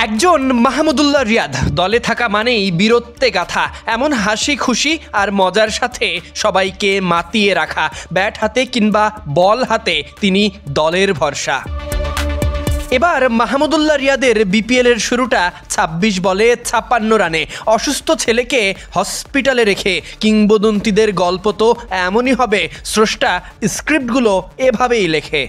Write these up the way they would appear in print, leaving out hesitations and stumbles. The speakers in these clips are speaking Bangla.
একজন মাহমুদুল্লাহ রিয়াদ দলে থাকা মানেই বীরত্বে গাথা, এমন হাসি খুশি আর মজার সাথে সবাইকে মাতিয়ে রাখা। ব্যাট হাতে কিংবা বল হাতে তিনি দলের ভরসা। এবার মাহমুদুল্লাহ রিয়াদের বিপিএলের শুরুটা ২৬ বলে ৫৬ রানে। অসুস্থ ছেলেকে হসপিটালে রেখে কিংবদন্তিদের গল্প তো এমনই হবে, স্রষ্টা স্ক্রিপ্টগুলো এভাবেই লেখে।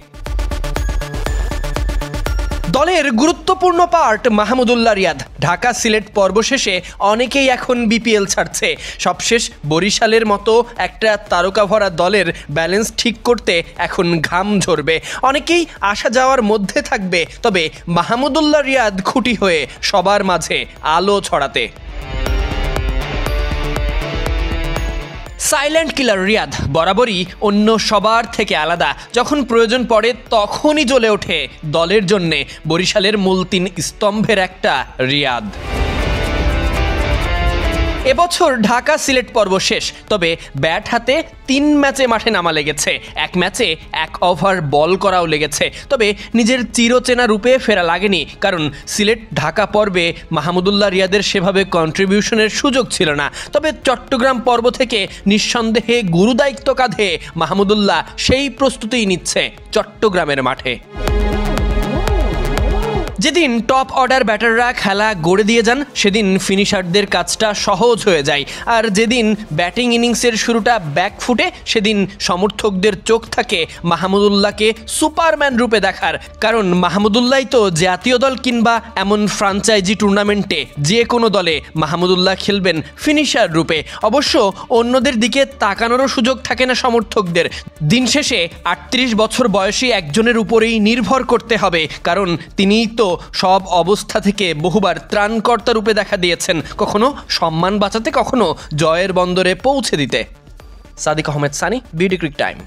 দলের গুরুত্বপূর্ণ পার্ট মাহমুদুল্লাহ রিয়াদ। ঢাকা সিলেট পর্ব শেষে অনেকেই এখন বিপিএল ছাড়ছে। সবশেষ বরিশালের মতো একটা তারকা ভরা দলের ব্যালেন্স ঠিক করতে এখন ঘাম ঝরবে। অনেকেই আসা যাওয়ার মধ্যে থাকবে, তবে মাহমুদুল্লাহ রিয়াদ খুঁটি হয়ে সবার মাঝে আলো ছড়াতে। সাইলেন্ট কিলার রিয়াদ বরাবরই অন্য সবার থেকে আলাদা। যখন প্রয়োজন পড়ে তখনই জ্বলে ওঠে দলের জন্যে। বরিশালের মূল ৩ স্তম্ভের একটা রিয়াদ। এবছর ঢাকা সিলেট পর্ব শেষ, তবে ব্যাট হাতে ৩ ম্যাচে মাঠে নামা লেগেছে। এক ম্যাচে ১ ওভার বল করাও লেগেছে, তবে নিজের চিরচেনা রূপে ফেরা লাগেনি। কারণ সিলেট ঢাকা পর্বে মাহমুদুল্লাহ রিয়াদের সেভাবে কন্ট্রিবিউশনের সুযোগ ছিল না। তবে চট্টগ্রাম পর্ব থেকে নিঃসন্দেহে গুরুদায়িত্ব কাঁধে মাহমুদুল্লাহ সেই প্রস্তুতিই নিচ্ছে চট্টগ্রামের মাঠে। যেদিন টপ অর্ডার ব্যাটাররা খেলা গড়ে দিয়ে যান, সেদিন ফিনিশারদের কাজটা সহজ হয়ে যায়। আর যেদিন ব্যাটিং ইনিংসের শুরুটা ব্যাকফুটে, সেদিন সমর্থকদের চোখ থাকে মাহমুদুল্লাহকে সুপারম্যান রূপে দেখার। কারণ মাহমুদুল্লাহই তো জাতীয় দল কিংবা এমন ফ্রাঞ্চাইজি টুর্নামেন্টে যে কোনো দলে মাহমুদুল্লাহ খেলবেন ফিনিশার রূপে। অবশ্য অন্যদের দিকে তাকানোরও সুযোগ থাকে না সমর্থকদের। দিন শেষে ৩৮ বছর বয়সী একজনের উপরেই নির্ভর করতে হবে, কারণ তিনিই তো সব অবস্থা থেকে বহুবার ত্রাণকর্তা রূপে দেখা দিয়েছেন, কখনো সম্মান বাঁচাতে, কখনো জয়ের বন্দরে পৌঁছে দিতে। Sadiq Ahmed Sani, BD cric time.